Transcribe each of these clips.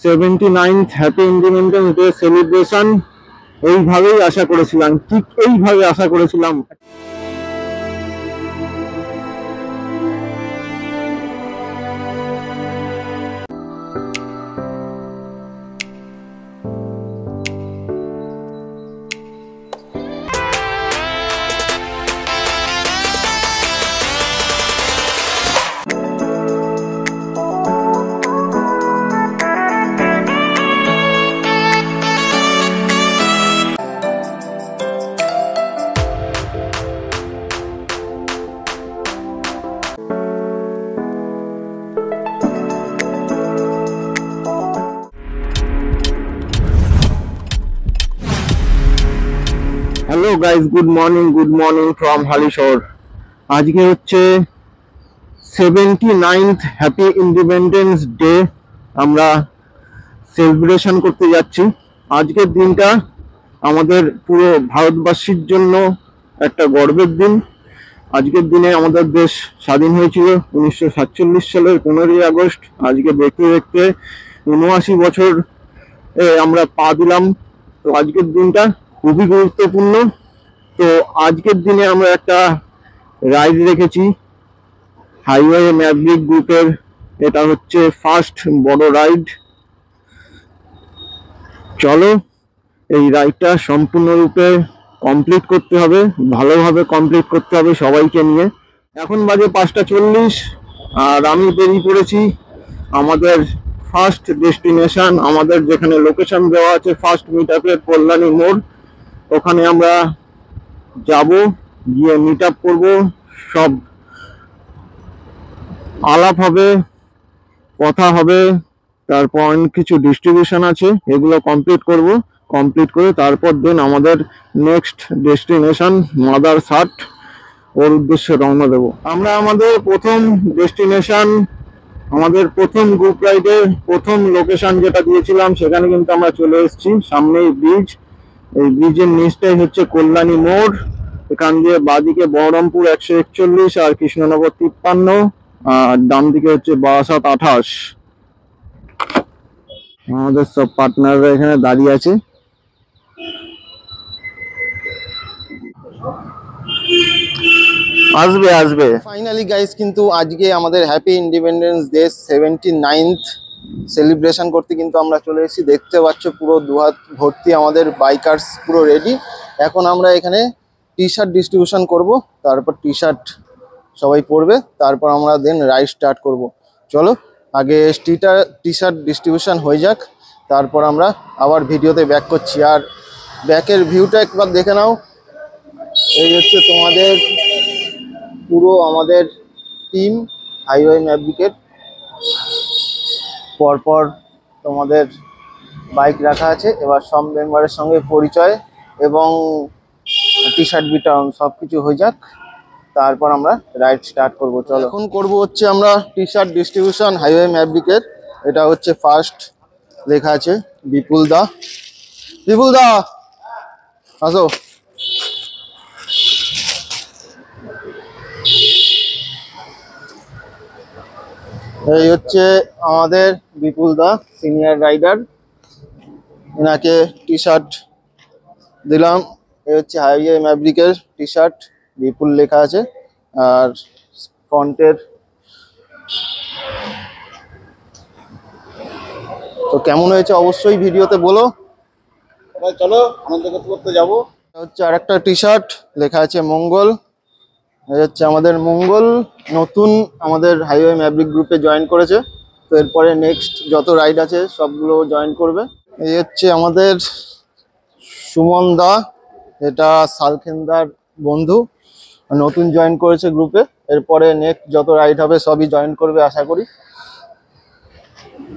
79th happy independence day celebration এইভাবেই আশা করেছিলাম, ঠিক এইভাবে আশা করেছিলাম। Hello guys, good morning from Halishahar. আজকে হচ্ছে 79th হ্যাপি ইন্ডিপেন্ডেন্স ডে, আমরা সেলিব্রেশন করতে যাচ্ছি। আজকের দিনটা আমাদের পুরো ভারতবাসীর জন্য একটা গর্বের দিন। আজকের দিনে আমাদের দেশ স্বাধীন হয়েছিল 1947 সালের 15ই আগস্ট। আজকে দেখতে দেখতে 79 বছর আমরা পা দিলাম। তো আজকের দিনটা খুবই গুরুত্বপূর্ণ। তো আজকের দিনে আমরা একটা রাইড রেখেছি হাইওয়ে ম্যাভরিক গ্রুপের। এটা হচ্ছে ফার্স্ট বড় রাইড। চলো এই রাইডটা সম্পূর্ণরূপে কমপ্লিট করতে হবে, ভালোভাবে কমপ্লিট করতে হবে সবাইকে নিয়ে। এখন বাজে 5:40 আর আমি বেরিয়ে পড়েছি আমাদের ফার্স্ট ডেস্টিনেশন, আমাদের যেখানে লোকেশন দেওয়া আছে ফার্স্ট মিট আপের কল্যাণী মোড়। ওখানে আমরা যাব, গিয়ে মিট আপ করবো, সব আলাপ হবে, কথা হবে, তারপর অনেক কিছু ডিস্ট্রিবিউশন আছে, এগুলো কমপ্লিট করব। কমপ্লিট করে তারপর দেন আমাদের নেক্সট ডেস্টিনেশন মাদারসাট, ওর উদ্দেশ্যে রওনা দেব। আমরা আমাদের প্রথম ডেস্টিনেশন, আমাদের প্রথম গ্রুপ রাইডের প্রথম লোকেশন যেটা দিয়েছিলাম সেখানে কিন্তু আমরা চলে এসেছি। সামনেই ব্রিজ, এই ব্রিজের নিচটাই হচ্ছে কল্যাণী মোড়। এখান দিয়ে বাঁদিকে বহরমপুর 141 আর কৃষ্ণনগর 53, আর ডান দিকে হচ্ছে বারাসাত 28। আমাদের সব পার্টনাররা এখানে দাঁড়িয়ে আছে। আসবে ফাইনালি গাইস, কিন্তু আজকে আমাদের happy independence day 79th celebration করতে কিন্তু আমরা চলে এসেছি। দেখতে পাচ্ছ পুরো দুহাত ভর্তি আমাদের বাইকার্স পুরো রেডি। এখন আমরা এখানে টি শার্ট ডিস্ট্রিবিউশন করব, তারপর টি শার্ট সবাই পরবে, তারপর আমরা দেন রাইড স্টার্ট করব। চলো আগে টি শার্ট ডিস্ট্রিবিউশন হয়ে যাক, তারপর আমরা আবার ভিডিওতে ব্যাক করছি। আর ব্যাকের ভিউটা একবার দেখে নাও। এই হচ্ছে তোমাদের পুরো আমাদের টিম হাইওয়ে ম্যাভরিকের। পরপর তোমাদের বাইক রাখা আছে। এবার সব মেম্বারের সঙ্গে পরিচয় এবং টি শার্ট বিতরণ সব কিছু হয়ে যাক, তারপর আমরা রাইড স্টার্ট করব। চলো এখন করব হচ্ছে আমরা টি শার্ট ডিস্ট্রিবিউশন হাইওয়ে ম্যাভরিকের। এটা হচ্ছে ফার্স্ট লেখা আছে বিপুল দা আসো। এই হচ্ছে আমাদের বিপুল দা, সিনিয়র রাইডার। এনাকে টি শার্ট দিলাম। এই হচ্ছে হাইওয়ে ম্যাভরিকের টি শার্ট, বিপুল লেখা আছে। আর ফন্টের তো কেমন হয়েছে অবশ্যই ভিডিওতে বলো। চলো আনন্দ করতে যাবো। হচ্ছে আর একটা টি শার্ট লেখা আছে মঙ্গল। এই হচ্ছে আমাদের মঙ্গল, নতুন আমাদের হাইওয়ে ম্যাভরিক গ্রুপে জয়েন করেছে। তো এরপরে নেক্সট যত রাইড আছে সবগুলো জয়েন করবে। এই হচ্ছে আমাদের সুমন দা, এটা সালখেন্দার বন্ধু, নতুন জয়েন করেছে গ্রুপে। এরপরে নেক্সট যত রাইড হবে সবই জয়েন করবে আশা করি।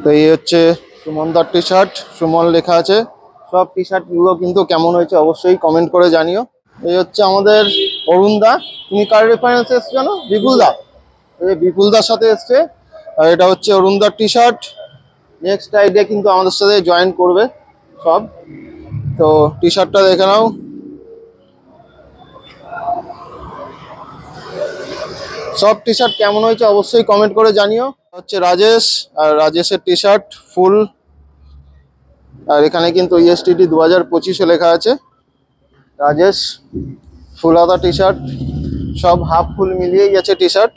তো এই হচ্ছে সুমন দার টি শার্ট, সুমন লেখা আছে। সব টি শার্টগুলো কিন্তু কেমন হয়েছে অবশ্যই কমেন্ট করে জানিও। এই হচ্ছে আমাদের অরুণ দা। তুমি কার রেফারেন্স এসছো জানো? বিপুল দা, এই বিপুল দার সাথে এসছে। আর এটা হচ্ছে অরুণ দার টি শার্ট। নেক্সট রাইডে কিন্তু আমাদের সাথে জয়েন করবে সব। তো টি শার্টটা দেখে নাও। সব টি শার্ট কেমন হয়েছে অবশ্যই কমেন্ট করে জানিও। হচ্ছে রাজেশ, আর রাজেশের টি শার্ট ফুল আর এখানে কিন্তু ESTD 2025 লেখা আছে। রাজেশ ফুল হাতা টি শার্ট, সব হাফ ফুল মিলিয়েই আছে টি শার্ট।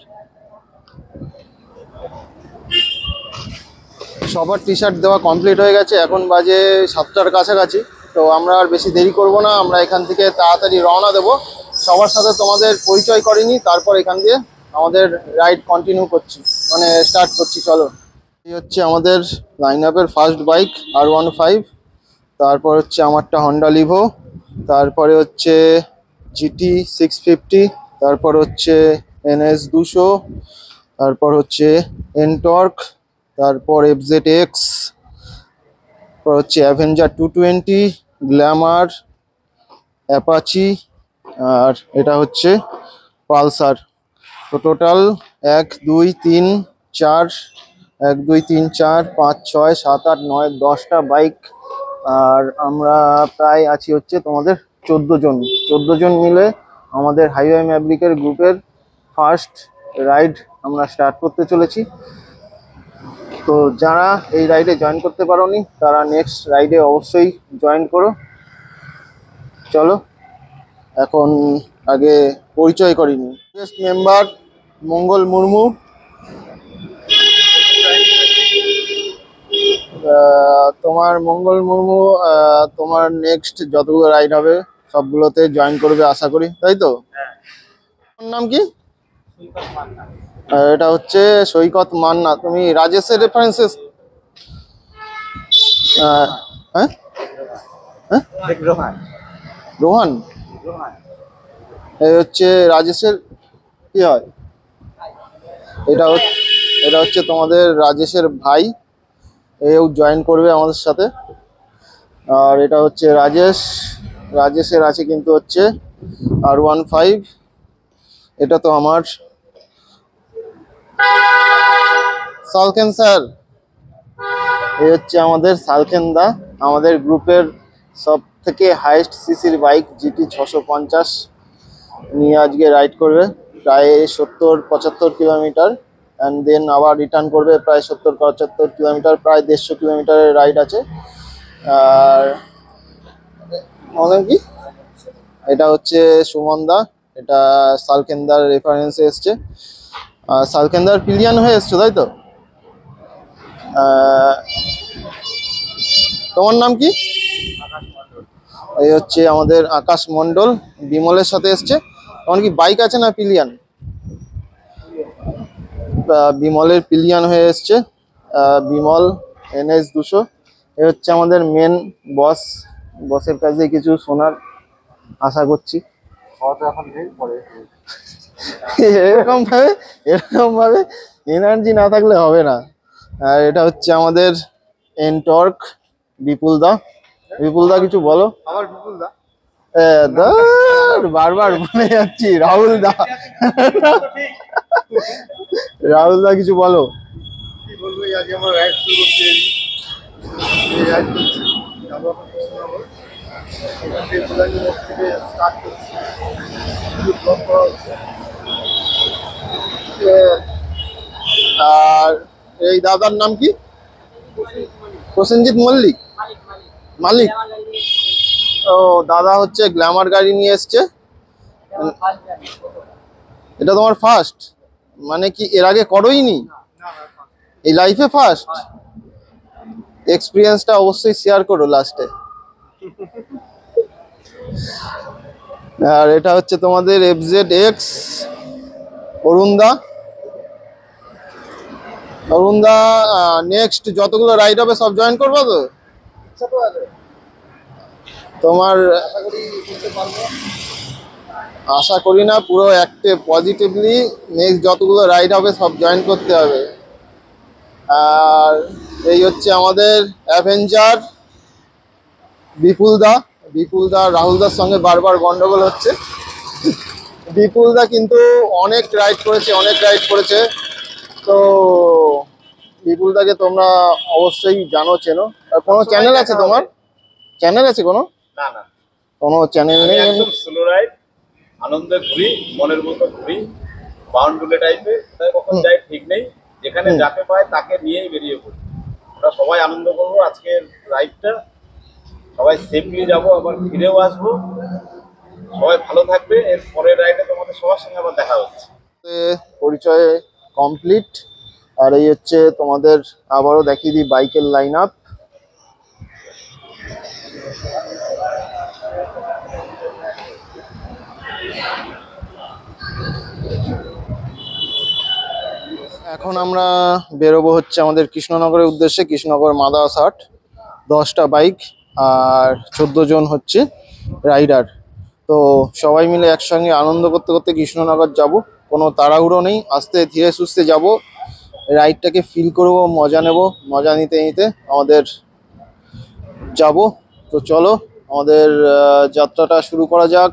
সবার টি শার্ট দেওয়া কমপ্লিট হয়ে গেছে, এখন বাজে 7টার কাছাকাছি। তো আমরা আর বেশি দেরি করব না, আমরা এখান থেকে তাড়াতাড়ি রওনা দেব। সবার সাথে তোমাদের পরিচয় করিনি, তারপর এখান দিয়ে আমাদের রাইড কন্টিনিউ করছি, মানে স্টার্ট করছি। চলো, এই হচ্ছে আমাদের লাইন আপের ফার্স্ট বাইক R15, তারপর হচ্ছে আমারটা হন্ডা লিভো, তারপরে হচ্ছে GT 650, তারপর হচ্ছে NS 200, তারপর হচ্ছে এনটর্ক, তারপর FZX, তারপর হচ্ছে অ্যাভেঞ্জার 220, গ্ল্যামার, অ্যাপাচি, আর এটা হচ্ছে পালসার। তো টোটাল 1 2 3 4 1 2 3 4 5 6 7 8 9 10টা বাইক। আর আমরা প্রায় আছি হচ্ছে তোমাদের 14 জন মিলে আমাদের হাইওয়ে ম্যাভরিকের গ্রুপের ফার্স্ট রাইড আমরা স্টার্ট করতে চলেছি। তো যারা এই রাইডে জয়েন করতে পারোনি তারা নেক্সট রাইডে অবশ্যই জয়েন করো। চলো, এখন আগে পরিচয় করিনি। গেস্ট মেম্বার মঙ্গল মুর্মু। তোমার মঙ্গল মুর্মু তোমার নেক্সট যতগুলো রাইড হবে সবগুলোতে জয়েন করবে আশা করি, তাই তো? তোমার নাম কি? এটা হচ্ছে সৈকত মান্না। তুমি রাজেশের রেফারেন্সেস? হ্যাঁ হ্যাঁ, রোহান। এই হচ্ছে রাজেশের কি হয়, এটা হচ্ছে তোমাদের রাজেশের ভাই, এও জয়েন করবে আমাদের সাথে। আর এটা হচ্ছে রাজেশের আছে কিন্তু হচ্ছে R15। এটা তো আমার সালকেন স্যার, এই হচ্ছে আমাদের সালকেন দা, আমাদের গ্রুপের সব থেকে হাইয়েস্ট সিসির বাইক GT 650 নিয়ে আজকে রাইড করবে প্রায় 70-75 কিলোমিটার, অ্যান্ড দেন আবার রিটার্ন করবে প্রায় 70-75 কিলোমিটার, প্রায় 150 কিলোমিটারের রাইড আছে। আর কি, এটা হচ্ছে সুমন দা, এটা সালকেন্দার রেফারেন্সে এসছে। সালকেন্দার পিলিয়ান হয়ে এসছো, তাই তো? তোমার নাম কি? এই হচ্ছে আমাদের আকাশ মণ্ডল, বিমলের সাথে এসছে। তোমার কি বাইক আছে না পিলিয়ান? বিমলের পিলিয়ান হয়ে এসছে, বিমল NS 200। এ হচ্ছে আমাদের মেন বসের কাছে কিছু শোনার আশা করছি। এরকম ভাবে এনার্জি না থাকলে হবে না। আর এটা হচ্ছে আমাদের এনটর্ক বিপুল দা। কিছু বলো। বারবার বলে যাচ্ছি রাহুল দা। কিছু বলো। আর এই দাদার নাম কি? প্রসেনজিৎ মালিক। ও দাদা হচ্ছে গ্ল্যামার গাড়ি নিয়ে এসছে। এটা তোমার ফার্স্ট? মানে কি এর আগে করোইনি? এই লাইফে ফার্স্ট? এক্সপিরিয়েন্সটা অবশ্যই শেয়ার করো লাস্টে। আর এটা হচ্ছে তোমাদের FZX অরুণদা। নেক্সট যতগুলো রাইড হবে সব জয়েন করবো তো? তোমার আশা করি না, পুরো অ্যাক্টিভ পজিটিভলি নেক্সট যতগুলো রাইড হবে সব জয়েন করতে হবে। আর এই হচ্ছে আমাদের অ্যাভেঞ্জার বিপুল দা রাহুলদার সঙ্গে বারবার গন্ডগোল হচ্ছে। বিপুল দা কিন্তু অনেক রাইড করেছে, তো বিপুল দাকে তোমরা অবশ্যই জানো, চেনো। কোনো চ্যানেল আছে তোমার? চ্যানেল আছে কোনো? না, কোনো চ্যানেল নেই, একদম স্লো রাইড, আনন্দে ঘুরি, মনের মতো ঘুরি, বাউন্ডুলে টাইপে, কখন যাই ঠিক নেই, যেখানে যাকে পায় তাকে নিয়েই বেরিয়ে পড়ি। আমরা সবাই আনন্দ করবো আজকের রাইডটা, সবাই সেফলি যাবো, আবার ফিরেও আসবো। সবাই ভালো থাকবে। এর পরের রাইডে তোমাদের সবার সঙ্গে আবার দেখা হচ্ছে। পরিচয় কমপ্লিট। আর এই হচ্ছে তোমাদের, আবারও দেখিয়ে দিই বাইকের লাইন আপ। এখন আমরা বেরোবো হচ্ছে আমাদের কৃষ্ণনগরের উদ্দেশ্যে। কৃষ্ণনগর মাদারহাট, 10টা বাইক আর 14 জন হচ্ছে রাইডার। তো সবাই মিলে একসঙ্গে আনন্দ করতে করতে কৃষ্ণনগর যাব। কোনো তাড়াহুড়ো নেই, আস্তে ধীরে সুস্থে যাব, রাইডটাকে ফিল করব, মজা নেব, মজা নিতে নিতে আমাদের যাব। তো চলো আমাদের যাত্রাটা শুরু করা যাক।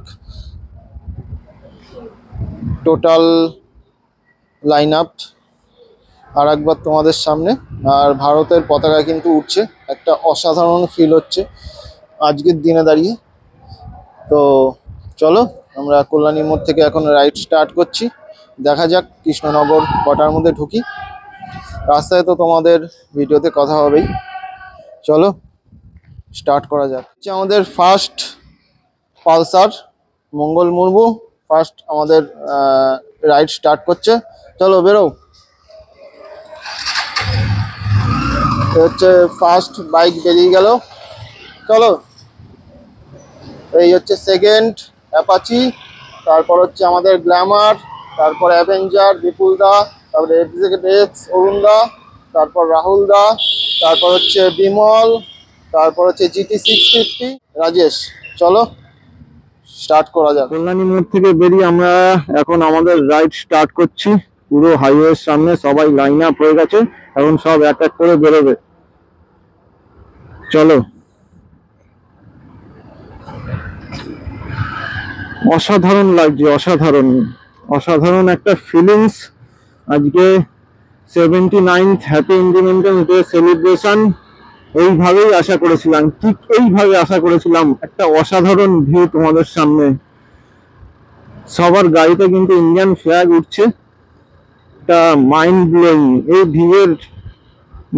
টোটাল লাইন আপ আর একবার তোমাদের সামনে। আর ভারতের পতাকা কিন্তু উঠছে, একটা অসাধারণ ফিল হচ্ছে আজকের দিনে দাঁড়িয়ে। তো চলো আমরা কল্যাণী মোড় থেকে এখন রাইড স্টার্ট করছি। দেখা যাক কৃষ্ণনগর কটার মধ্যে ঢুকি। রাস্তায় তো তোমাদের ভিডিওতে কথা হবেই, চলো স্টার্ট করা যাক। হচ্ছে আমাদের ফার্স্ট পালসার মঙ্গল মুর্মু ফার্স্ট আমাদের রাইড স্টার্ট করছে। চলো বেরো। হচ্ছে ফার্স্ট বাইক বেরিয়ে গেল, চলো। এই হচ্ছে সেকেন্ড অ্যাপাচি, তারপর হচ্ছে আমাদের গ্ল্যামার, তারপর অ্যাভেঞ্জার বিপুল দা, তারপরে এক্স অরুণ দা, তারপর রাহুল দা, তারপর হচ্ছে বিমল, তারপর হচ্ছে GT 650 রাজেশ। চলো স্টার্ট করা যাক। কল্যাণী মোড় থেকে বেরিয়ে আমরা এখন আমাদের রাইড স্টার্ট করছি। পুরো হাইওয়ের সামনে সবাই লাইন আপ হয়ে গেছে, এখন সব এক এক করে বেরোবে। চলো। অসাধারণ লাগছে, অসাধারণ অসাধারণ একটা ফিলিংস। আজকে 79th happy independence day celebration এইভাবেই আশা করেছিলাম, ঠিক এইভাবে আশা করেছিলাম। একটা অসাধারণ ভিউ তোমাদের সামনে, সবার গাড়িতে কিন্তু ইন্ডিয়ান ফ্ল্যাগ উঠছে, একটা মাইন্ড ব্লোয়িং। এই ভিউয়ের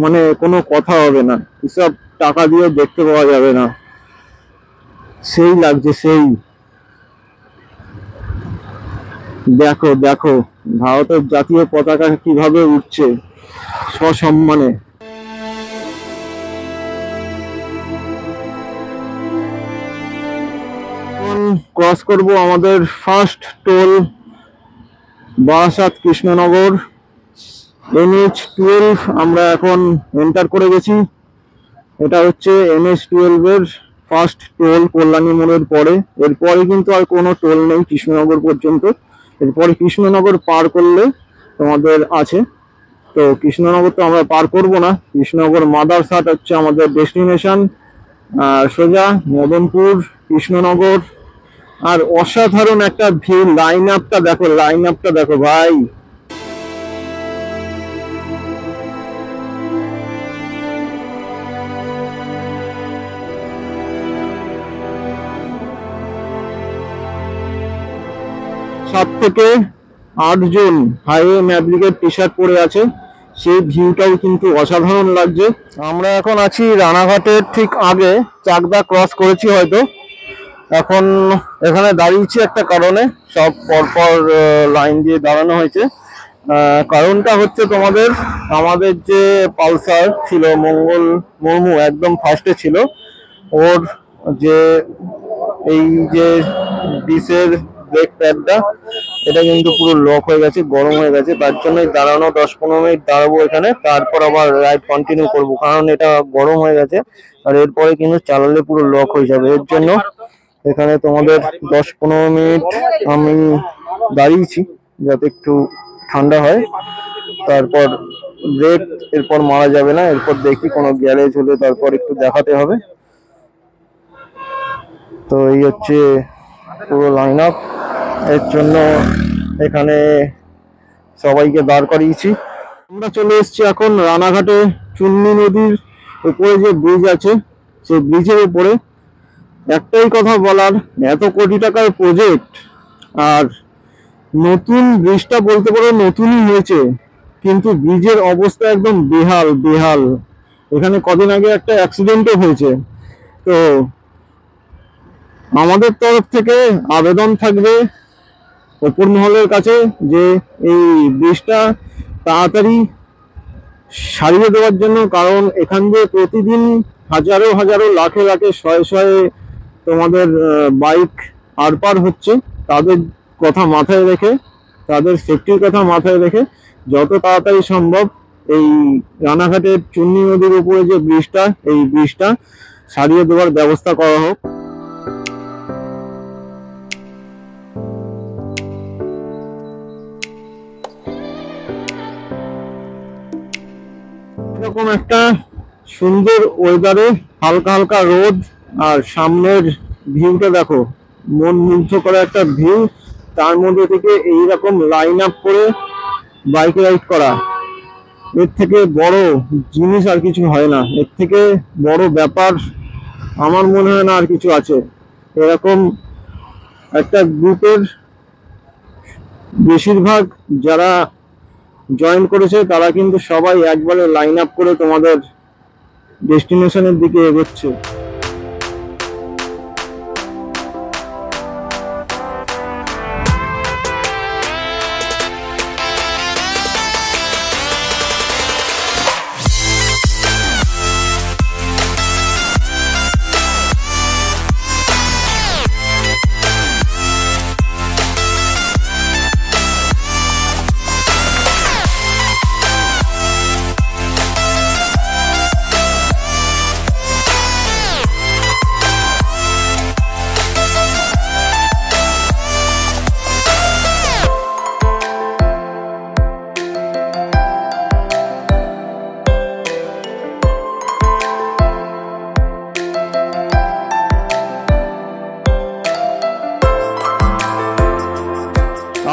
মানে কোনো কথা হবে না, এসব টাকা দিয়ে দেখতে পাওয়া যাবে না। সেই লাগছে, সেই। দেখো দেখো ভারতের জাতীয় পতাকা কিভাবে উঠছে সসম্মানে। ক্রস করব আমাদের first toll Barasat Krishnanagar NH12 আমরা এখন এন্টার করে গেছি। এটা হচ্ছে NH12 এর ফার্স্ট টোল কল্যাণী মোড়ের পরে। এরপরে কিন্তু আর কোনো টোল নেই কৃষ্ণনগর পর্যন্ত। এরপরে কৃষ্ণনগর পার করলে তোমাদের আছে। তো কৃষ্ণনগর তো আমরা পার করব না, কৃষ্ণনগর মাদারহাট হচ্ছে আমাদের ডেস্টিনেশন। সোজা মদনপুর, কৃষ্ণনগর। আর অসাধারণ একটা ভিউ, লাইন আপটা দেখো, লাইন আপটা দেখো ভাই। সাত থেকে 8 জন হাইওয়ে ম্যাভরিকের টি শার্ট পরে আছে, সেই ভিউটাও কিন্তু অসাধারণ লাগছে। আমরা এখন আছি রানাঘাটের ঠিক আগে, চাকদা ক্রস করেছি হয়তো। এখন এখানে দাঁড়িয়েছি একটা কারণে, সব পরপর লাইন দিয়ে দাঁড়ানো হয়েছে। কারণটা হচ্ছে আমাদের যে পালসার ছিল মঙ্গল মুর্মু, একদম ফার্স্টে ছিল, ওর যে এই যে ডিসের ব্রেক প্যাডটা, এটা কিন্তু পুরো লক হয়ে গেছে, গরম হয়ে গেছে। তার জন্যই দাঁড়ানো, 10-15 মিনিট দাঁড়াবো এখানে, তারপর আবার রাইড কন্টিনিউ করবো, কারণ এটা গরম হয়ে গেছে। আর এরপরে কিন্তু চালালে পুরো লক হয়ে যাবে। এর জন্য এখানে তোমাদের 10-15 মিনিট আমি দাঁড়িয়েছি, যাতে একটু ঠান্ডা হয়। তারপর ব্রেক এরপর মারা যাবে না, এরপর দেখি কোনো গ্যারেজ হলে তারপর একটু দেখাতে হবে। তো এই হচ্ছে পুরো লাইন আপ। এর জন্য এখানে সবাইকে দাঁড় করিয়েছি। আমরা চলে এসেছি এখন রানাঘাটে চুন্নি নদীর উপরে যে ব্রিজ আছে, সেই ব্রিজের উপরে। একটাই কথা বলার, এত কোটি টাকার প্রজেক্ট, আর নতুন ব্রিজটা বলতে পারো নতুনই হয়েছে, কিন্তু ব্রিজের অবস্থা একদম বেহাল বেহাল। এখানে কদিন আগে একটা অ্যাক্সিডেন্টও হয়েছে। তো আমাদের তরফ থেকে আবেদন থাকবে ওপর মহলের কাছে যে এই ব্রিজটা তাড়াতাড়ি সারিয়ে দেওয়ার জন্য, কারণ এখান দিয়ে প্রতিদিন হাজারো হাজারো লাখে লাখে শয়ে শয়ে তোমাদের বাইক আর পার হচ্ছে। তাদের কথা মাথায় রেখে, তাদের সেফটির কথা মাথায় রেখে যত তাড়াতাড়ি সম্ভব এই রানাঘাটের চুন্নি নদীর উপরে যে ব্রিজটা, এই ব্রিজটা সারিয়ে দেওয়ার ব্যবস্থা করা হোক। এরকম একটা সুন্দর ওয়েদারে হালকা হালকা রোদ আর সামনের ভিউটা দেখো, মন মুগ্ধ করা একটা ভিউ। তার মধ্যে থেকে এইরকম লাইন আপ করে বাইক রাইড করা, এর থেকে বড় জিনিস আর কিছু হয় না। এর থেকে বড় ব্যাপার আমার মনে হয় না আর কিছু আছে। এরকম একটা গ্রুপের বেশিরভাগ যারা জয়েন করেছে তারা কিন্তু সবাই একবারে লাইন আপ করে তোমাদের ডেস্টিনেশনের দিকে এগোচ্ছে।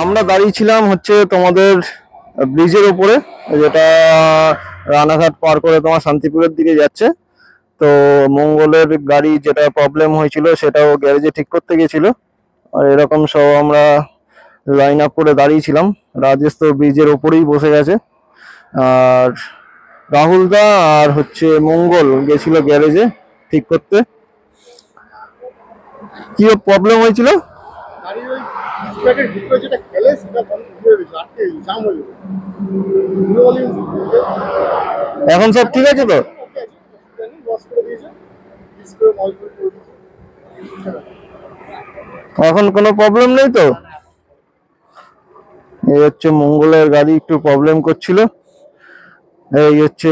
আমরা দাঁড়িয়েছিলাম হচ্ছে তোমাদের ব্রিজের উপরে, যেটা রানাঘাট পার করে তোমার শান্তিপুরের দিকে যাচ্ছে। তো মঙ্গলের গাড়ি যেটা প্রবলেম হয়েছিল সেটাও গ্যারেজে ঠিক করতে গেছিল, আর এরকম সব আমরা লাইন আপ করে দাঁড়িয়েছিলাম। রাজেশ তো ব্রিজের ওপরেই বসে গেছে, আর রাহুল দা আর হচ্ছে মঙ্গল গেছিল গ্যারেজে ঠিক করতে। কি প্রবলেম হয়েছিল? গাড়ির ওই স্টার্টের ভিতরে যেটা খেলে সেটা বন্ধ হয়ে গেছে, আটকে জাম হয়ে গেছে। এখন সব ঠিক আছে তো? লস করে দিয়েছে, মিস করে মল করে দিয়েছে। এখন কোনো প্রবলেম নেই তো? এই হচ্ছে মঙ্গলের গাড়ি একটু প্রবলেম করছিল। এই হচ্ছে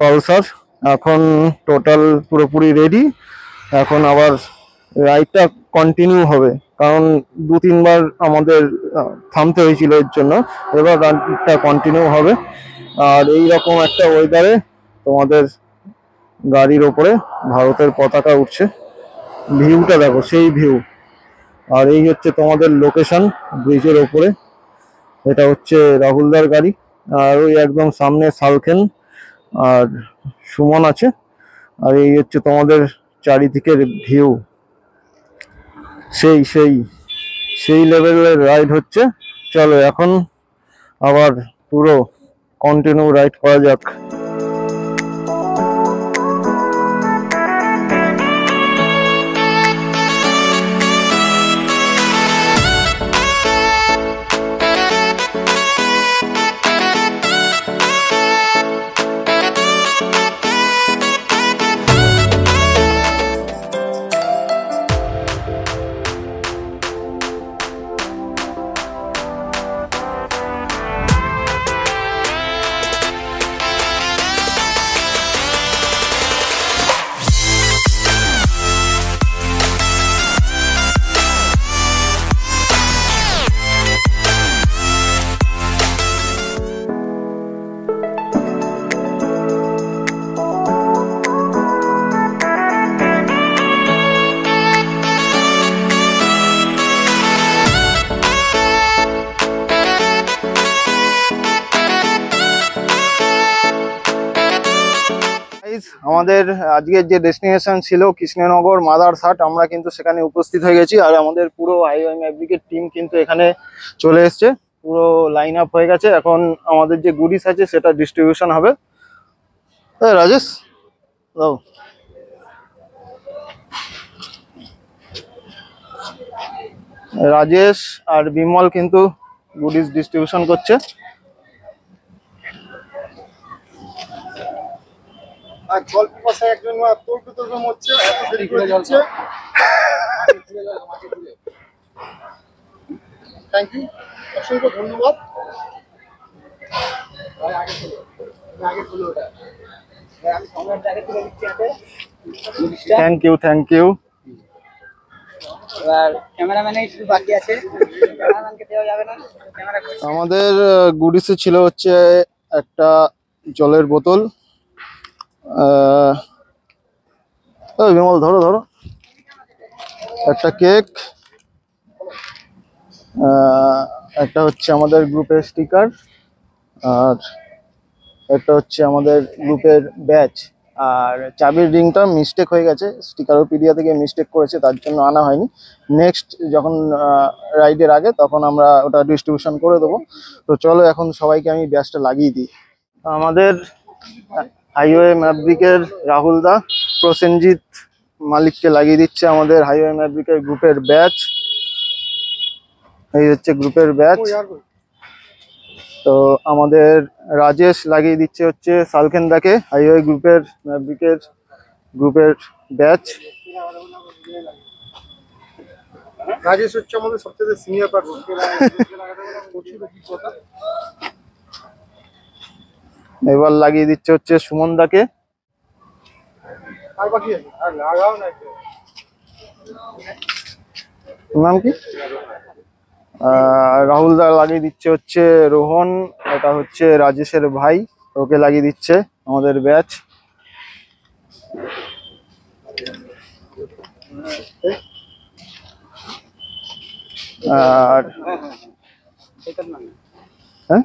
পালসার, এখন টোটাল পুরোপুরি রেডি। এখন আবার রাইডটা কন্টিনিউ হবে, কারণ 2-3 বার আমাদের থামতে হয়েছিল এর জন্য। এবার রাইডটা কন্টিনিউ হবে। আর এই রকম একটা ওয়েদারে তোমাদের গাড়ির ওপরে ভারতের পতাকা উঠছে, ভিউটা দেখো, সেই ভিউ। আর এই হচ্ছে তোমাদের লোকেশন ব্রিজের ওপরে। এটা হচ্ছে রাহুলদার গাড়ি, আর ওই একদম সামনে শালখেন আর সুমন আছে। আর এই হচ্ছে তোমাদের চারিদিকের ভিউ, সেই সেই সেই লেভেলের রাইড হচ্ছে। চলো এখন আবার পুরো কন্টিনিউ রাইড করা যাক। আমাদের আজকের যে ডেস্টিনেশন ছিল কৃষ্ণনগর মাদারহাট, আমরা কিন্তু সেখানে উপস্থিত হয়ে গেছি। আর আমাদের পুরো আইওএম ম্যাভরিকের টিম কিন্তু এখানে চলে এসছে, পুরো লাইন আপ হয়ে গেছে। এখন আমাদের যে গুডিস আছে সেটা ডিস্ট্রিবিউশন হবে। রাজেশ দাও। রাজেশ আর বিমল কিন্তু গুডিস ডিস্ট্রিবিউশন করছে। আর জল পিপাসায় একজন তোর মরছে, এত দেরি করে যাচ্ছে। থ্যাংক ইউ, অসংখ্য ধন্যবাদ। Thank you, thank you. আমাদের গুডিসে ছিল হচ্ছে একটা জলের বোতল, ওই বিমল ধরো ধরো, একটা কেক, একটা হচ্ছে আমাদের গ্রুপের স্টিকার, আর একটা হচ্ছে আমাদের গ্রুপের ব্যাচ। আর চাবির রিংটা মিস্টেক হয়ে গেছে, স্টিকারোপিডিয়া থেকে মিস্টেক করেছে, তার জন্য আনা হয়নি। নেক্সট যখন রাইডের আগে তখন আমরা ওটা ডিস্ট্রিবিউশন করে দেবো। তো চলো এখন সবাইকে আমি ব্যাচটা লাগিয়ে দিই। আমাদের হাইওয়ে ম্যাভরিকের রাহুল দা প্রসেনজিৎ মালিককে লাগিয়ে দিচ্ছে আমাদের হাইওয়ে ম্যাভরিকের গ্রুপের ব্যাচ। এই হচ্ছে গ্রুপের ব্যাচ। তো আমাদের রাজেশ লাগিয়ে দিচ্ছে হচ্ছে সালখেন্দাকে হাইওয়ে গ্রুপের ম্যাভরিকের গ্রুপের ব্যাচ। রাজেশ হচ্ছে আমাদের সবচেয়ে সিনিয়র পার্সন। এবার লাগিয়ে দিচ্ছে হচ্ছে সুমন দাকে। আর বাকি আছে, আর লাগাও না। নাম কি? রাহুল দা লাগিয়ে দিচ্ছে হচ্ছে রোহন, এটা হচ্ছে রাজেশের ভাই, ওকে লাগিয়ে দিচ্ছে আমাদের ব্যাচ। আর হ্যাঁ,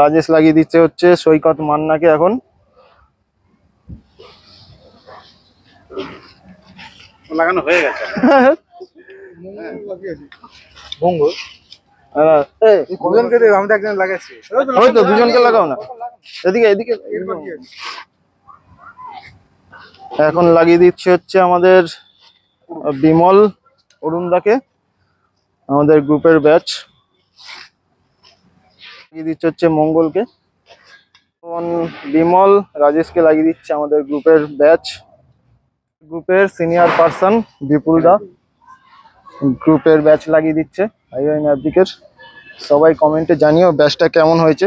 রাজেশ লাগিয়ে দিচ্ছে হচ্ছে সৈকত মান্নাকে এখন। লাগানো হয়ে গেছে। মঙ্গল কজনকে দেব? আমি তো একজন লাগাচ্ছি। ওই তো দুজনকে লাগাও না, এদিকে এদিকে। এখন লাগিয়ে দিচ্ছে হচ্ছে আমাদের বিমল অরুণদাকে আমাদের গ্রুপের ব্যাচ। লাগিয়ে দিচ্ছে হচ্ছে মঙ্গলকে। এখন বিমল রাজেশকে লাগিয়ে দিচ্ছে আমাদের গ্রুপের ব্যাচ। গ্রুপের সিনিয়র পার্সন বিপুল দা গ্রুপের ব্যাচ লাগিয়ে দিচ্ছে হাইওয়ে ম্যাভরিকের। সবাই কমেন্টে জানিও ব্যাচটা কেমন হয়েছে।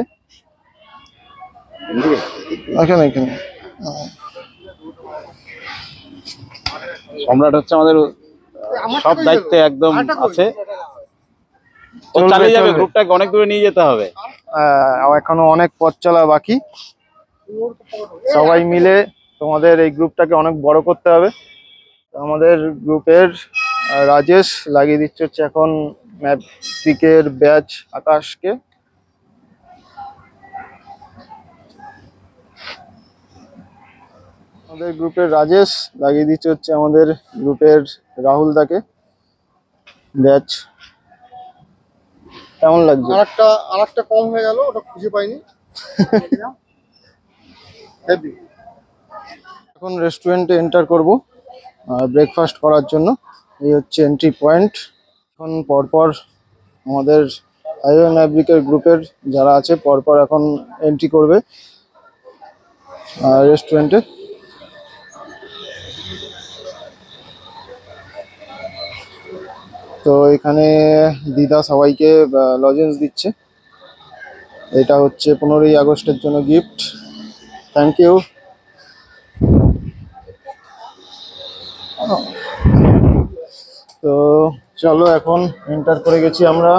এখানে এখানে সম্রাট হচ্ছে আমাদের সব দায়িত্বে একদম আছে, ও চালিয়ে যাবে, গ্রুপটাকে অনেক দূরে নিয়ে যেতে হবে। এখনো অনেক পথ চলা বাকি, সবাই মিলে তোমাদের এই গ্রুপটাকে অনেক বড় করতে হবে। আমাদের গ্রুপের রাজেশ লাগিয়ে দিচ্ছে হচ্ছে এখন ম্যাভরিকের ব্যাচ আকাশকে। আমাদের গ্রুপের রাজেশ লাগিয়ে দিচ্ছে হচ্ছে আমাদের গ্রুপের রাহুল দাকে ব্যাচ। কেমন লাগছে? আরেকটা কম হয়ে গেল, ওটা খুঁজে পাইনি। এখন রেস্টুরেন্টে এন্টার করব ব্রেকফাস্ট করার জন্য। এই হচ্ছে এন্ট্রি পয়েন্ট। এখন পরপর আমাদের হাইওয়ে ম্যাভরিকের গ্রুপের যারা আছে পরপর এখন এন্ট্রি করবে রেস্টুরেন্টে। তো এখানে দিদা সবাইকে লজেন্স দিচ্ছে, এটা হচ্ছে 15ই আগস্টের জন্য গিফট। Thank you. তো চলো এখন এন্টার করে গেছি আমরা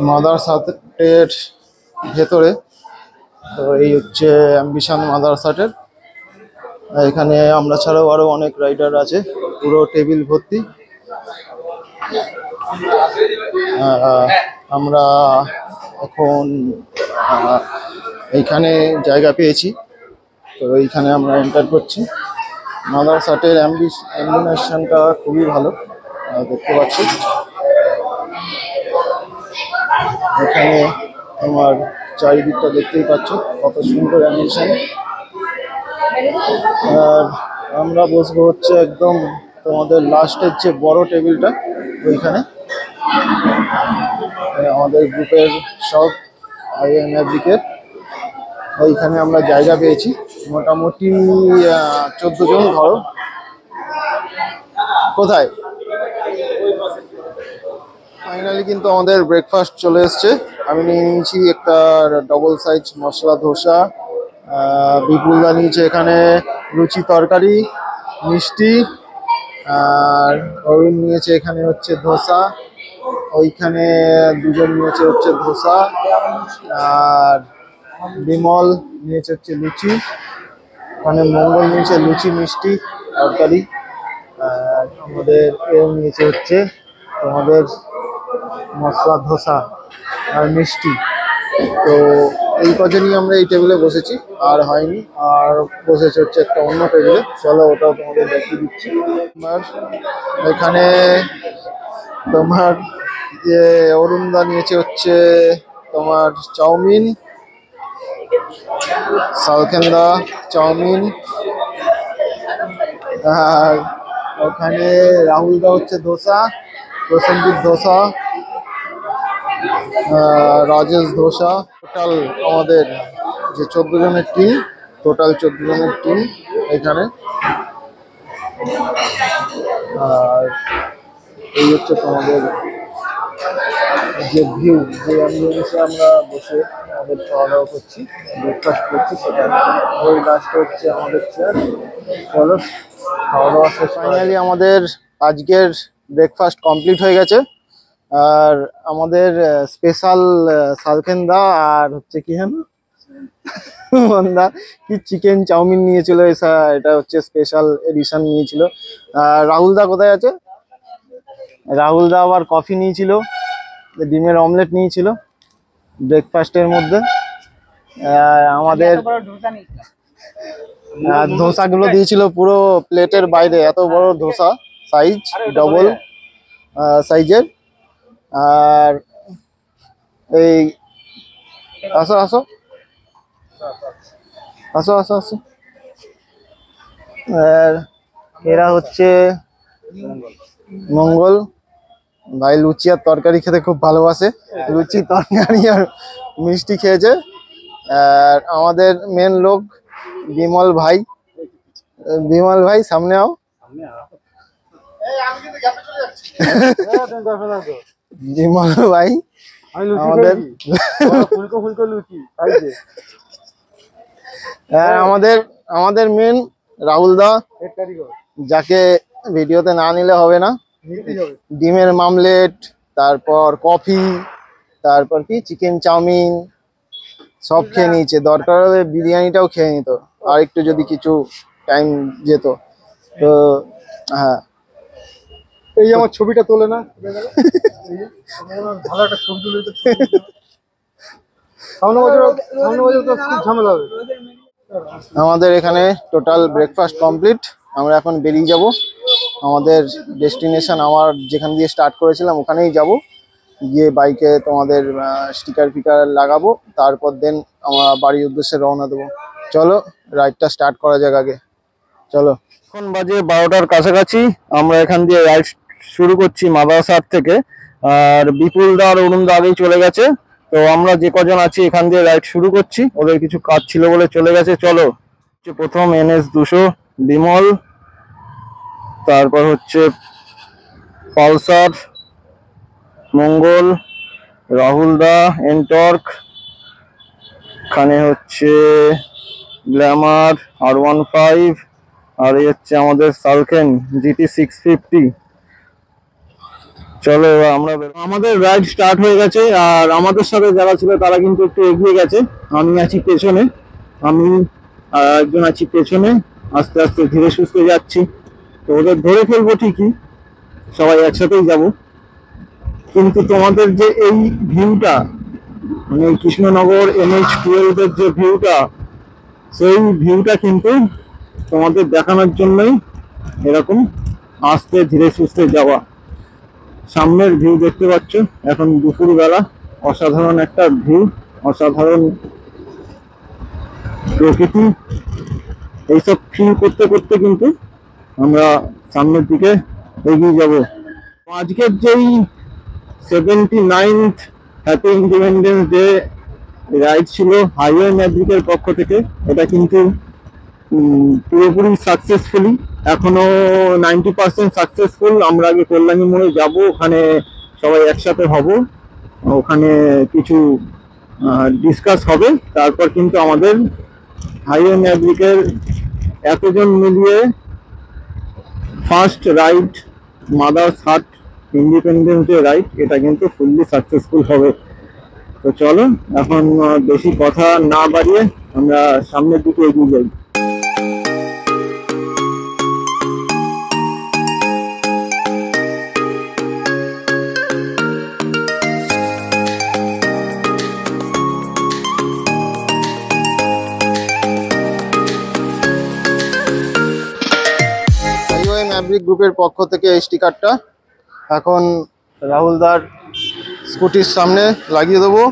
মাদারসাটের ভেতরে। তো এই হচ্ছে অ্যাম্বিশন মাদারসাটের। এখানে আমরা ছাড়াও আরো অনেক রাইডার আছে, পুরো টেবিল ভর্তি। আমরা এখন এইখানে জায়গা পেয়েছি, তো এইখানে আমরা এন্টার করছি। মাদারসাটের অ্যাম্বিশনটা খুবই ভালো, দেখতে পাচ্ছি। এখানে আমার চারিদিকটা দেখতেই পাচ্ছ কত সুন্দর অ্যাম্বিশন। আর আমরা বসবো হচ্ছে একদম তোমাদের লাস্টের যে বড় টেবিলটা ওইখানে আমাদের গ্রুপের সব আইএমএফডিকের ওইখানে আমরা জায়গা পেয়েছি মোটামুটি 14 জন ধরো। কোথায় ফাইনালি কিন্তু আমাদের ব্রেকফাস্ট চলে এসছে। আমি নিয়ে নিয়েছি একটা ডবল সাইজ মশলা ধোসা, বিপুলদা নিয়েছে এখানে লুচি তরকারি মিষ্টি, আর অরুণ নিয়েছে এখানে হচ্ছে ধোসা, ওইখানে দুজন নিয়েছে হচ্ছে ধোসা, আর বিমল নিয়েছে হচ্ছে লুচি, ওখানে মঙ্গল নিয়েছে লুচি মিষ্টি তরকারি, আর আমাদের এও নিয়েছে হচ্ছে তোমাদের মশলা ধোসা আর মিষ্টি। তো এই কজনই আমরা এই টেবিলে বসেছি, আর হয়নি, আর বসেছে হচ্ছে একটা অন্য টেবিলে। চলো ওটাও তোমাদের দেখিয়ে দিচ্ছি। এখানে তোমার যে অরুণদা নিয়েছে হচ্ছে তোমার চাউমিন, সালখেন্দা চাউমিন, আর ওখানে রাহুলদা হচ্ছে ধোসা, প্রসেনজিৎ ধোসা, রাজেশ ধোসা। টোটাল আমাদের যে 14 জনের টিম, টোটাল 14 জনের টিম এখানে। আর এই হচ্ছে তোমাদের যে ভিউ, যে অ্যাম্বিয়েন্সে আমরা বসে আমাদের খাওয়া দাওয়া করছি, ব্রেকফাস্ট করছি, সেটা ওই লাস্টে হচ্ছে আমাদের চেয়ার। চলো খাওয়া দাওয়া শেষ। ফাইনালি আমাদের আজকের ব্রেকফাস্ট কমপ্লিট হয়ে গেছে। আর আমাদের স্পেশাল সালখেন্দা আর হচ্ছে কি জানো মন্দা কি চিকেন চাউমিন নিয়েছিল, এটা হচ্ছে স্পেশাল এডিশন নিয়েছিল। আর রাহুলদা কোথায় আছে? রাহুলদা আবার কফি নিয়েছিল, ডিমের অমলেট নিয়েছিল ব্রেকফাস্টের মধ্যে। আমাদের ধোসাগুলো দিয়েছিল পুরো প্লেটের বাইরে, এত বড় ধোসা সাইজ, ডবল সাইজের। আর এই আসো আসো আসো আসো আসো, আর এরা হচ্ছে মঙ্গল ভাই, লুচি আর তরকারি খেতে খুব ভালোবাসে, লুচি তরকারি আর মিষ্টি খেয়েছে। আর আমাদের মেন লোক বিমল ভাই, বিমল ভাই সামনে আও। বিমল ভাই আমাদের আমাদের মেন রাহুলদা, যাকে ভিডিওতে না নিলে হবে না। ডিমের মামলেট, তারপর কফি, তারপর কি চিকেন চাউমিন সব খেয়ে নিয়েছে। দরকার হলে বিরিয়ানিটাও খেয়ে নিত আর একটু যদি কিছু টাইম যেত। তো হ্যাঁ, এই আমার ছবিটা তোলে না, ভালো একটা ছবি তুলে ঝামেলা হবে। আমাদের এখানে টোটাল ব্রেকফাস্ট কমপ্লিট। আমরা এখন বেরিয়ে যাব আমাদের ডেস্টিনেশন, আমার যেখান দিয়ে স্টার্ট করেছিলাম ওখানেই যাব। গিয়ে বাইকে তোমাদের স্টিকার ফিকার লাগাবো, তারপর দেন আমরা বাড়ির উদ্দেশ্যে রওনা দেবো। চলো রাইডটা স্টার্ট করা যাক আগে, চলো। এখন বাজে 12টার কাছাকাছি। আমরা এখান দিয়ে রাইড শুরু করছি মাদারসার থেকে। আর বিপুলদা আর অরুণদা আগেই চলে গেছে, তো আমরা যে কজন আছি এখান দিয়ে রাইড শুরু করছি। ওদের কিছু কাজ ছিল বলে চলে গেছে। চলো, প্রথম NS 200 বিমল, তারপর হচ্ছে পালসার মঙ্গল, রাহুলদা এনটর্ক, এখানে হচ্ছে গ্ল্যামার R15, আর এই হচ্ছে আমাদের সালকেন GT 650। চলো এবার আমাদের রাইড স্টার্ট হয়ে গেছে। আর আমাদের সাথে যারা ছিল তারা কিন্তু একটু এগিয়ে গেছে, আমি আছি পেছনে, আমি আর একজন আছি পেছনে। আস্তে আস্তে ধীরে সুস্থে যাচ্ছি, তো ওদের ধরে ফেলবো ঠিকই, সবাই একসাথেই যাব। কিন্তু তোমাদের যে এই ভিউটা, মানে কৃষ্ণনগর NH12 এর যে ভিউটা, সেই ভিউটা কিন্তু তোমাদের দেখানোর জন্যই এরকম আস্তে ধীরে সুস্থে যাওয়া। সামনের ভিউ দেখতে পাচ্ছ, এখন দুপুরবেলা, অসাধারণ একটা ভিউ, অসাধারণ প্রকৃতি। এইসব ফিল করতে করতে কিন্তু আমরা সামনের দিকে এগিয়ে যাব। আজকের যেই 79th happy independence day ride ছিল হাইওয়ে ম্যাজিকের পক্ষ থেকে, এটা কিন্তু পুরোপুরি সাকসেসফুলি, এখনো 90% সাকসেসফুল। আমরা আগে কল্যাণী মোড়ে যাব, ওখানে সবাই একসাথে হব, ওখানে কিছু ডিসকাস হবে, তারপর কিন্তু আমাদের হাইওয়ে ম্যাজিকের এতজন মিলিয়ে ফার্স্ট রাইড মাদার্স হাট ইন্ডিপেন্ডেন্স ডে রাইড, এটা কিন্তু ফুললি সাকসেসফুল হবে। তো চলো এখন বেশি কথা না বাড়িয়ে আমরা সামনের দিকে এগিয়ে যাই। হাইওয়ে ম্যাভরিক গ্রুপের পক্ষ থেকে এই স্টিকারটা এখন রাহুলদার স্কুটির সামনে লাগিয়ে দেবো।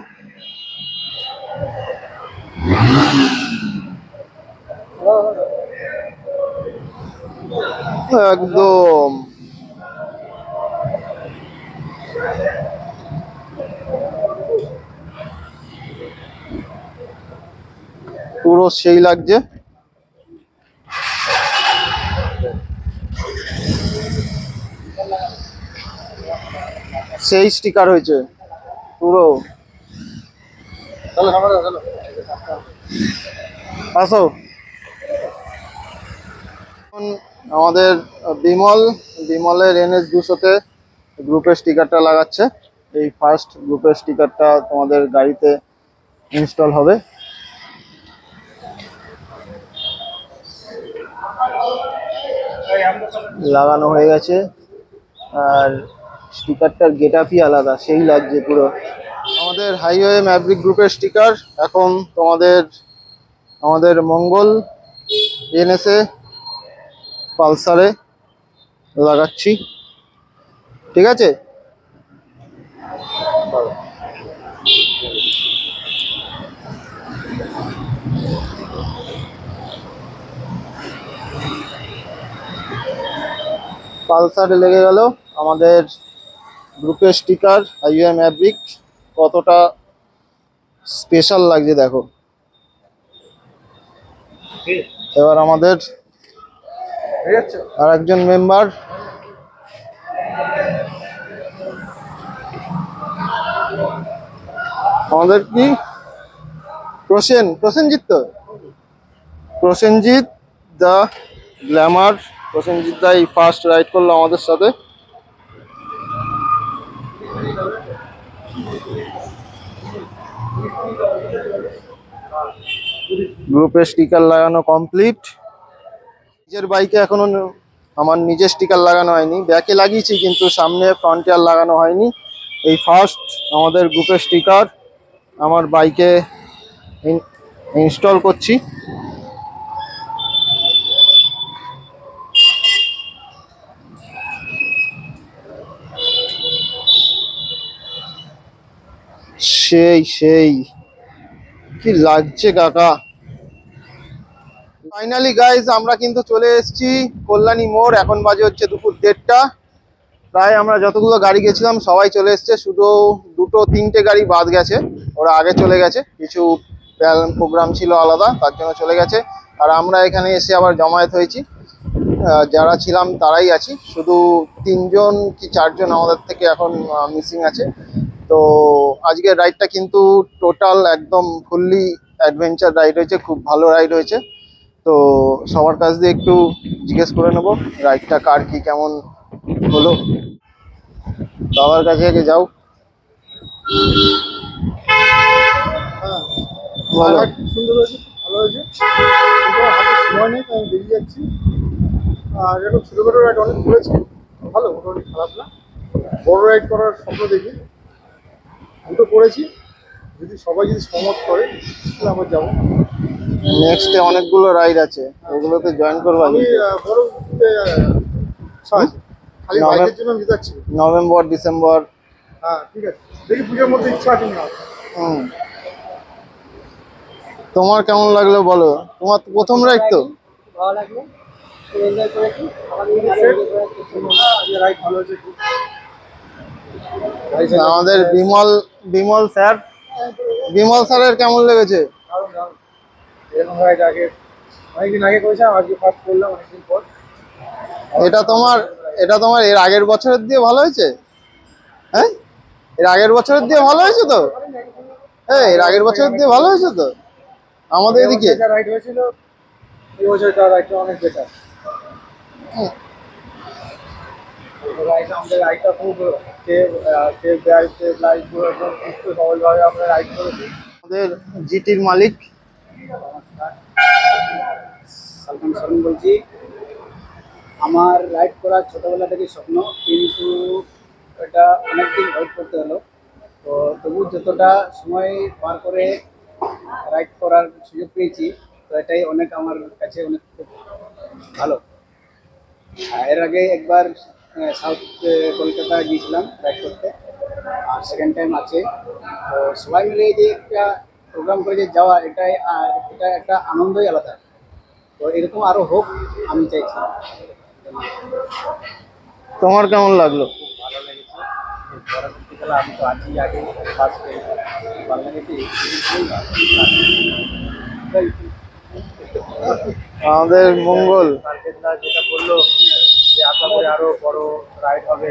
একদম পুরো সেই লাগছে। সেই স্টিকার হয়েছে পুরো। আসো, আমাদের বিমলের NS 200-তে গ্রুপের স্টিকারটা লাগাচ্ছে। এই ফার্স্ট গ্রুপের স্টিকারটা তোমাদের গাড়িতে ইনস্টল হবে। লাগানো হয়ে গেছে, আর স্টিকারটার গেটআপই আলাদা, সেই লাগছে পুরো। আমাদের হাইওয়ে ম্যাভরিক গ্রুপের স্টিকার এখন আমাদের মঙ্গল NS-এ পালসারে লাগাচ্ছি, ঠিক আছে? পালসারে লেগে গেল আমাদের গ্রুপের স্টিকার হাইওয়ে ম্যাভরিক। কতটা স্পেশাল লাগছে দেখো। এবার আমাদের আর একজন মেম্বার আমাদের কি প্রসেনজিৎ, তো প্রসেনজিৎ দা গ্ল্যামার। প্রসেনজিৎ দা এই ফার্স্ট রাইড করলো আমাদের সাথে। গ্রুপের স্টিকার লাগানো কমপ্লিট। নিজের বাইকে এখনো আমার নিজের স্টিকার লাগানো হয়নি, ব্যাকে লাগিয়েছি কিন্তু সামনে ফ্রন্টে আর লাগানো হয়নি। এই ফার্স্ট আমাদের গ্রুপের স্টিকার আমার বাইকে ইনস্টল করছি। সেই কি লাগছে কাকা। ফাইনালি গাইজ আমরা কিন্তু চলে এসেছি কল্যাণী মোড়। এখন বাজে হচ্ছে দুপুর 1:30। প্রায় আমরা যতগুলো গাড়ি গেছিলাম সবাই চলে এসছে, শুধু 2-3টে গাড়ি বাদ গেছে, ওরা আগে চলে গেছে, কিছু প্রোগ্রাম ছিল আলাদা, তার জন্য চলে গেছে। আর আমরা এখানে এসে আবার জমায়েত হয়েছি, যারা ছিলাম তারাই আছি, শুধু 3জন কি 4জন আমাদের থেকে এখন মিসিং আছে। তো আজকের রাইডটা কিন্তু টোটাল একদম ফুললি অ্যাডভেঞ্চার রাইড হয়েছে, খুব ভালো রাইড হয়েছে। তো সবার কাছ দিয়ে একটু জিজ্ঞেস করে নেবো রাইডটা কার কি কেমন হলো। বাবার কাছে আগে যাও। ভালো, সুন্দর হয়েছে, ভালো হয়েছে। হাতে সময় নেই, আমি বেরিয়ে যাচ্ছি। আর এরকম ছোটোখাটো রাইড অনেক করেছি, ভালো, মোটামুটি খারাপ না। বড় রাইড করার স্বপ্ন দেখি, দুটো করেছি। যদি সবাই সহমত করে তাহলে আবার যাবো। নেক্সটে অনেকগুলো রাইড আছে, ওগুলোতে জয়েন করবা? আমি বড় খালি বাইকের জন্য আমি যাচ্ছি। November, December. হ্যাঁ ঠিক আছে, দেখি পুজোর মধ্যে ইচ্ছা আছে না। তোমার কেমন লাগলো বলো? তোমার প্রথম রাইড তো? ভালো লাগলো। এনজয় করেছি আমাদের রাইড ভালো হয়েছে খুব। আমাদের বিমল স্যারের কেমন লেগেছে? দারুণ দারুণ, এরকম রাইড আগে অনেকদিন আগে করেছিলাম, আজকে ফার্স্ট করলাম অনেকদিন পর। এটা তোমার এর আগের বছরের দিয়ে ভালো হয়েছে? হ্যাঁ, এর আগের বছরের দিয়ে ভালো হয়েছে তো? হ্যাঁ, এর আগের বছরের দিয়ে ভালো হয়েছে তো আমাদের এদিকে। যা রাইড হয়েছিল এই বছর তার রাইডটা অনেক বেটার। আমাদের রাইডটা খুব সেভ ড্রাইভ সেভ লাইফ পুরো একদম সুস্থ সবলভাবে আমরা রাইড করেছি। আমাদের জিটির মালিক সালমান সরেন বলছি। আমার রাইড করার ছোটোবেলা থেকে স্বপ্ন, কিন্তু এটা অনেকদিন ওয়েট করতে হলো। তো তবু যতটা সময় পার করে রাইড করার সুযোগ পেয়েছি, তো এটাই অনেক আমার কাছে অনেক খুব ভালো। এর আগে একবার সাউথ কলকাতা গিয়েছিলাম রাইড করতে, আর সেকেন্ড টাইম আছে। তো সবাই মিলে যে একটা প্রোগ্রাম করে যে যাওয়া, এটা একটা আনন্দই আলাদা। তো এরকম আরো হোক আমি চাইছি। তোমার কেমন লাগলো? খুব ভালো লেগেছে। পরবর্তীকালে আমি তো আছি আগে ফার্স্টে, ভালো লেগেছে। আমাদের মঙ্গল সার্কেটটা যেটা বললো যে আশা করি আরো বড় রাইড হবে,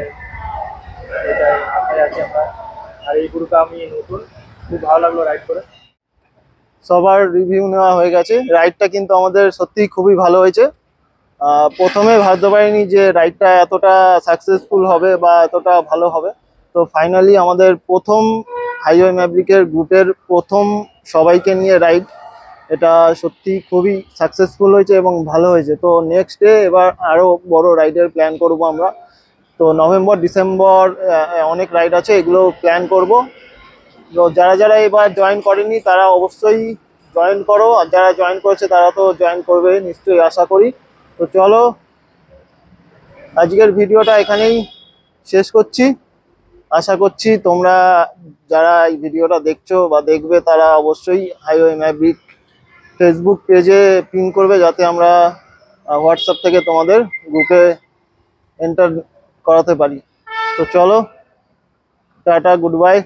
এটাই আশায় আছি আমরা। আর এই গ্রুপে আমি নতুন, খুব ভালো লাগলো রাইড করে। সবার রিভিউ নেওয়া হয়ে গেছে। রাইডটা কিন্তু আমাদের সত্যি খুবই ভালো হয়েছে। প্রথমে ভাবতে পারিনি যে রাইডটা এতটা সাকসেসফুল হবে বা এতটা ভালো হবে। তো ফাইনালি আমাদের প্রথম হাইওয়ে ম্যাভরিকের গ্রুপের প্রথম সবাইকে নিয়ে রাইড, এটা সত্যি খুবই সাকসেসফুল হয়েছে এবং ভালো হয়েছে। তো নেক্সট ডে এবার আরও বড় রাইডের প্ল্যান করব আমরা। তো নভেম্বর ডিসেম্বর অনেক রাইড আছে, এগুলো প্ল্যান করব। তো যারা যারা এবার জয়েন করেনি তারা অবশ্যই জয়েন করো, আর যারা জয়েন করেছে তারা তো জয়েন করবে নিশ্চয়ই আশা করি। তো চলো, আজকের ভিডিওটা এখানেই শেষ করছি। আশা করছি তোমরা যারা এই ভিডিওটা দেখছো বা দেখবে তারা অবশ্যই হাইওয়ে ম্যাভরিক ফেসবুক পেজে পিন করবে, যাতে আমরা হোয়াটসঅ্যাপ থেকে তোমাদের গ্রুপে এন্টার করাতে পারি। তো চলো, টাটা, গুড বাই।